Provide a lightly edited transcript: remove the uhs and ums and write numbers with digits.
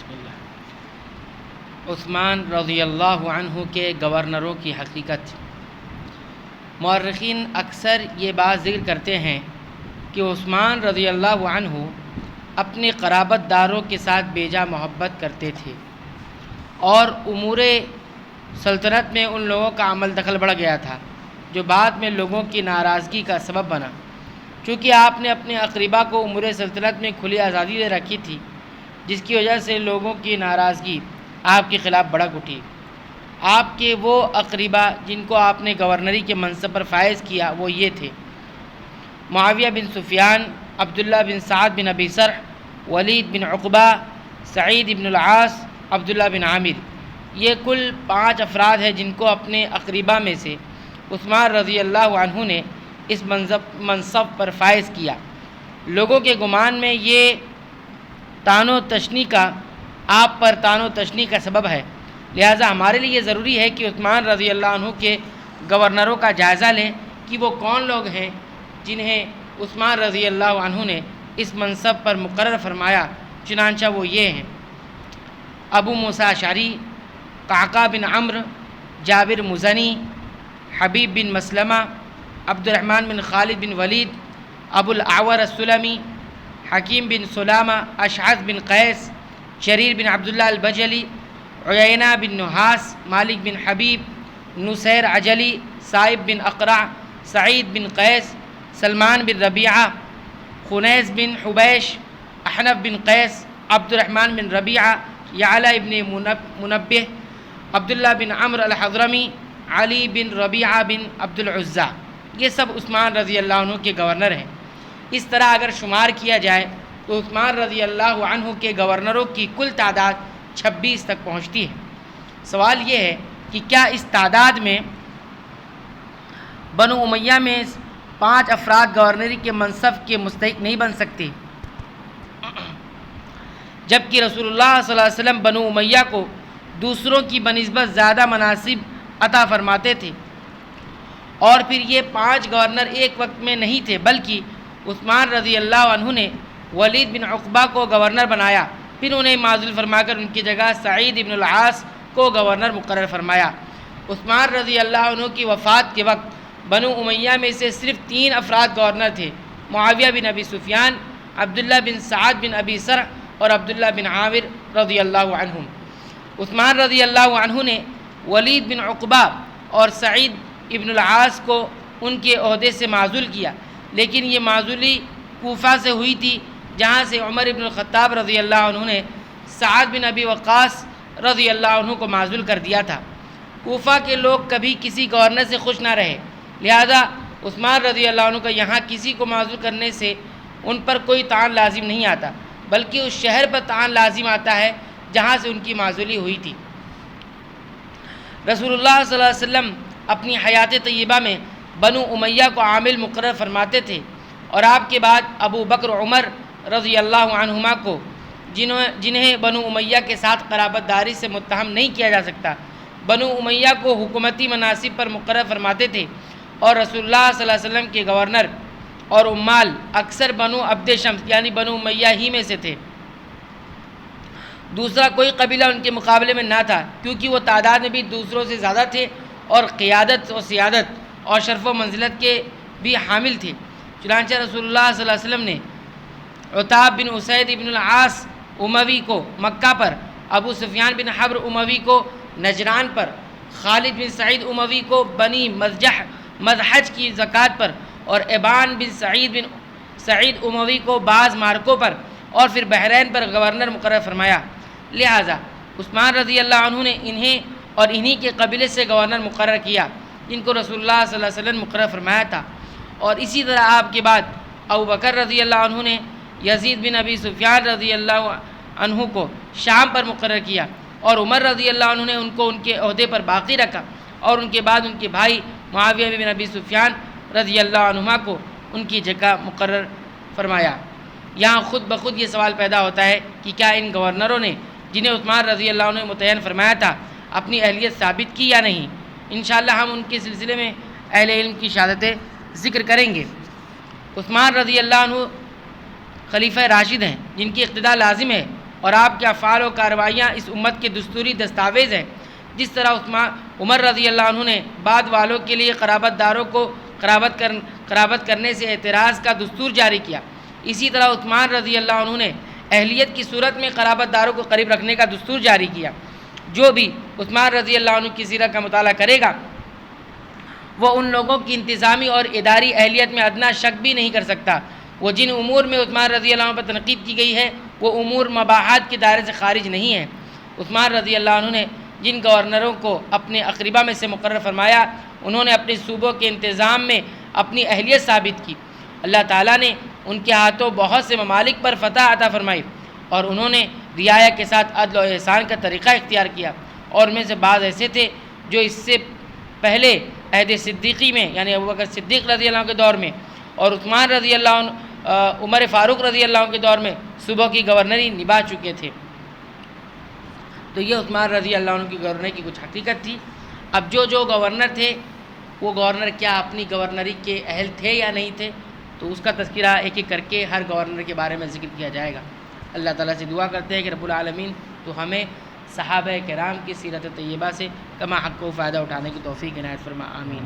بسم اللہ۔ عثمان رضی اللہ عنہ کے گورنروں کی حقیقت۔ مورخین اکثر یہ بات ذکر کرتے ہیں کہ عثمان رضی اللہ عنہ اپنے قرابت داروں کے ساتھ بیجا محبت کرتے تھے اور امور سلطنت میں ان لوگوں کا عمل دخل بڑھ گیا تھا جو بعد میں لوگوں کی ناراضگی کا سبب بنا۔ چونکہ آپ نے اپنے اقربا کو امور سلطنت میں کھلی آزادی دے رکھی تھی، جس کی وجہ سے لوگوں کی ناراضگی آپ کے خلاف بھڑک اٹھی۔ آپ کے وہ اقربا جن کو آپ نے گورنری کے منصب پر فائز کیا وہ یہ تھے: معاویہ بن سفیان، عبداللہ بن سعد بن ابی سرح، ولید بن عقبہ، سعید بن العاص، عبداللہ بن عامر۔ یہ کل 5 افراد ہیں جن کو اپنے اقربا میں سے عثمان رضی اللہ عنہ نے اس منصب پر فائز کیا۔ لوگوں کے گمان میں یہ طعن و تشنیع کا آپ پر طعن و تشنیع کا سبب ہے، لہٰذا ہمارے لیے یہ ضروری ہے کہ عثمان رضی اللہ عنہ کے گورنروں کا جائزہ لیں کہ وہ کون لوگ ہیں جنہیں عثمان رضی اللہ عنہ نے اس منصب پر مقرر فرمایا۔ چنانچہ وہ یہ ہیں: ابو موسیٰ اشعری، قعقاع بن عمرو، جابر مزنی، حبیب بن مسلمہ، عبد الرحمن بن خالد بن ولید، ابو الاعور السلمی، حکیم بن سلامہ، اشعث بن قیس، شریر بن عبداللہ البجلی، عیینہ بن نحاس، مالک بن حبیب، نصیر عجلی، صائب بن اقرع، سعید بن قیس، سلمان بن ربیعہ، خنیس بن حبیش، احنف بن قیس، عبد الرحمن بن ربیعہ، یعلا بن منبہ، عبداللہ بن عمرو الحضرمی، علی بن ربیعہ بن عبد العزیٰ۔ یہ سب عثمان رضی اللہ عنہ کے گورنر ہیں۔ اس طرح اگر شمار کیا جائے تو عثمان رضی اللہ عنہ کے گورنروں کی کل تعداد 26 تک پہنچتی ہے۔ سوال یہ ہے کہ کیا اس تعداد میں بنو امیہ میں 5 افراد گورنری کے منصب کے مستحق نہیں بن سکتے، جبکہ رسول اللہ صلی اللہ علیہ وسلم بنو امیہ کو دوسروں کی بنسبت زیادہ مناصب عطا فرماتے تھے؟ اور پھر یہ 5 گورنر ایک وقت میں نہیں تھے، بلکہ عثمان رضی اللہ عنہ نے ولید بن عقبہ کو گورنر بنایا، پھر انہیں معزول فرما کر ان کی جگہ سعید بن العاص کو گورنر مقرر فرمایا۔ عثمان رضی اللہ عنہ کی وفات کے وقت بنو امیہ میں سے صرف 3 افراد گورنر تھے: معاویہ بن ابی سفیان، عبداللہ بن سعد بن ابی سرح اور عبداللہ بن عامر رضی اللہ عنہم۔ عثمان رضی اللہ عنہ نے ولید بن عقبہ اور سعید ابن العاص کو ان کے عہدے سے معزول کیا، لیکن یہ معزولی کوفہ سے ہوئی تھی، جہاں سے عمر بن الخطاب رضی اللہ عنہ نے سعد بن ابی وقاص رضی اللہ عنہ کو معزول کر دیا تھا۔ کوفہ کے لوگ کبھی کسی گورنر سے خوش نہ رہے، لہذا عثمان رضی اللہ عنہ کا یہاں کسی کو معزول کرنے سے ان پر کوئی طعن لازم نہیں آتا، بلکہ اس شہر پر طعن لازم آتا ہے جہاں سے ان کی معزولی ہوئی تھی۔ رسول اللہ صلی اللہ علیہ وسلم اپنی حیات طیبہ میں بنو امیہ کو عامل مقرر فرماتے تھے، اور آپ کے بعد ابو بکر عمر رضی اللہ عنہما کو، جنہیں بنو امیہ کے ساتھ قرابت داری سے متہم نہیں کیا جا سکتا، بنو امیہ کو حکومتی مناصب پر مقرر فرماتے تھے، اور رسول اللہ صلی اللہ علیہ وسلم کے گورنر اور عمال اکثر بنو عبد شمس یعنی بنو امیہ ہی میں سے تھے۔ دوسرا کوئی قبیلہ ان کے مقابلے میں نہ تھا، کیونکہ وہ تعداد میں بھی دوسروں سے زیادہ تھے اور قیادت و سیادت اور شرف و منزلت کے بھی حامل تھے۔ چنانچہ رسول اللہ صلی اللہ علیہ وسلم نے عتاب بن اسید بن العاص اموی کو مکہ پر، ابو سفیان بن حرب اموی کو نجران پر، خالد بن سعید اموی کو بنی مذحج کی زکوٰۃ پر، اور ابان بن سعید اموی کو بعض مارکوں پر، اور پھر بحرین پر گورنر مقرر فرمایا۔ لہٰذا عثمان رضی اللہ عنہ نے انہیں اور انہی کے قبیلے سے گورنر مقرر کیا جن کو رسول اللہ صلی اللہ علیہ وسلم مقرر فرمایا تھا، اور اسی طرح آپ کے بعد ابو بکر رضی اللہ عنہ نے یزید بن ابی سفیان رضی اللہ عنہ کو شام پر مقرر کیا، اور عمر رضی اللہ عنہ نے ان کو ان کے عہدے پر باقی رکھا، اور ان کے بعد ان کے بھائی معاویہ بن ابی سفیان رضی اللہ عنہما کو ان کی جگہ مقرر فرمایا۔ یہاں خود بخود یہ سوال پیدا ہوتا ہے کہ کیا ان گورنروں نے جنہیں عثمان رضی اللہ عنہ نے متعین فرمایا تھا اپنی اہلیت ثابت کی یا نہیں؟ انشاءاللہ ہم ان کے سلسلے میں اہل علم کی شہادتیں ذکر کریں گے۔ عثمان رضی اللہ عنہ خلیفہ راشد ہیں جن کی اقتداء لازم ہے، اور آپ کے افعال و کارروائیاں اس امت کے دستوری دستاویز ہیں۔ جس طرح عمر رضی اللہ عنہ نے بعد والوں کے لیے قرابت داروں کو قرابت کرنے سے اعتراض کا دستور جاری کیا، اسی طرح عثمان رضی اللہ عنہ نے اہلیت کی صورت میں قرابت داروں کو قریب رکھنے کا دستور جاری کیا۔ جو بھی عثمان رضی اللہ عنہ کی سیرت کا مطالعہ کرے گا وہ ان لوگوں کی انتظامی اور اداری اہلیت میں ادنا شک بھی نہیں کر سکتا۔ وہ جن امور میں عثمان رضی اللہ عنہ پر تنقید کی گئی ہے وہ امور مباحات کے دائرے سے خارج نہیں ہیں۔ عثمان رضی اللہ عنہ نے جن گورنروں کو اپنے اقربا میں سے مقرر فرمایا انہوں نے اپنے صوبوں کے انتظام میں اپنی اہلیت ثابت کی۔ اللہ تعالیٰ نے ان کے ہاتھوں بہت سے ممالک پر فتح عطا فرمائی اور انہوں نے رعایا کے ساتھ عدل و احسان کا طریقہ اختیار کیا، اور ان میں سے بعض ایسے تھے جو اس سے پہلے عہد صدیقی میں یعنی ابوبکر صدیق رضی اللہ عنہ کے دور میں اور عثمان رضی اللہ عنہ عمر فاروق رضی اللہ عنہ کے دور میں صوبوں کی گورنری نبھا چکے تھے۔ تو یہ عثمان رضی اللہ عنہ کی گورنری کی کچھ حقیقت تھی۔ اب جو گورنر تھے وہ گورنر کیا اپنی گورنری کے اہل تھے یا نہیں تھے، تو اس کا تذکرہ ایک ایک کر کے ہر گورنر کے بارے میں ذکر کیا جائے گا۔ اللہ تعالیٰ سے دعا کرتے ہیں کہ رب العالمین تو ہمیں صحابہ کرام کی سیرت طیبہ سے کما حق کو فائدہ اٹھانے کی توفیق عنایت فرما، آمین۔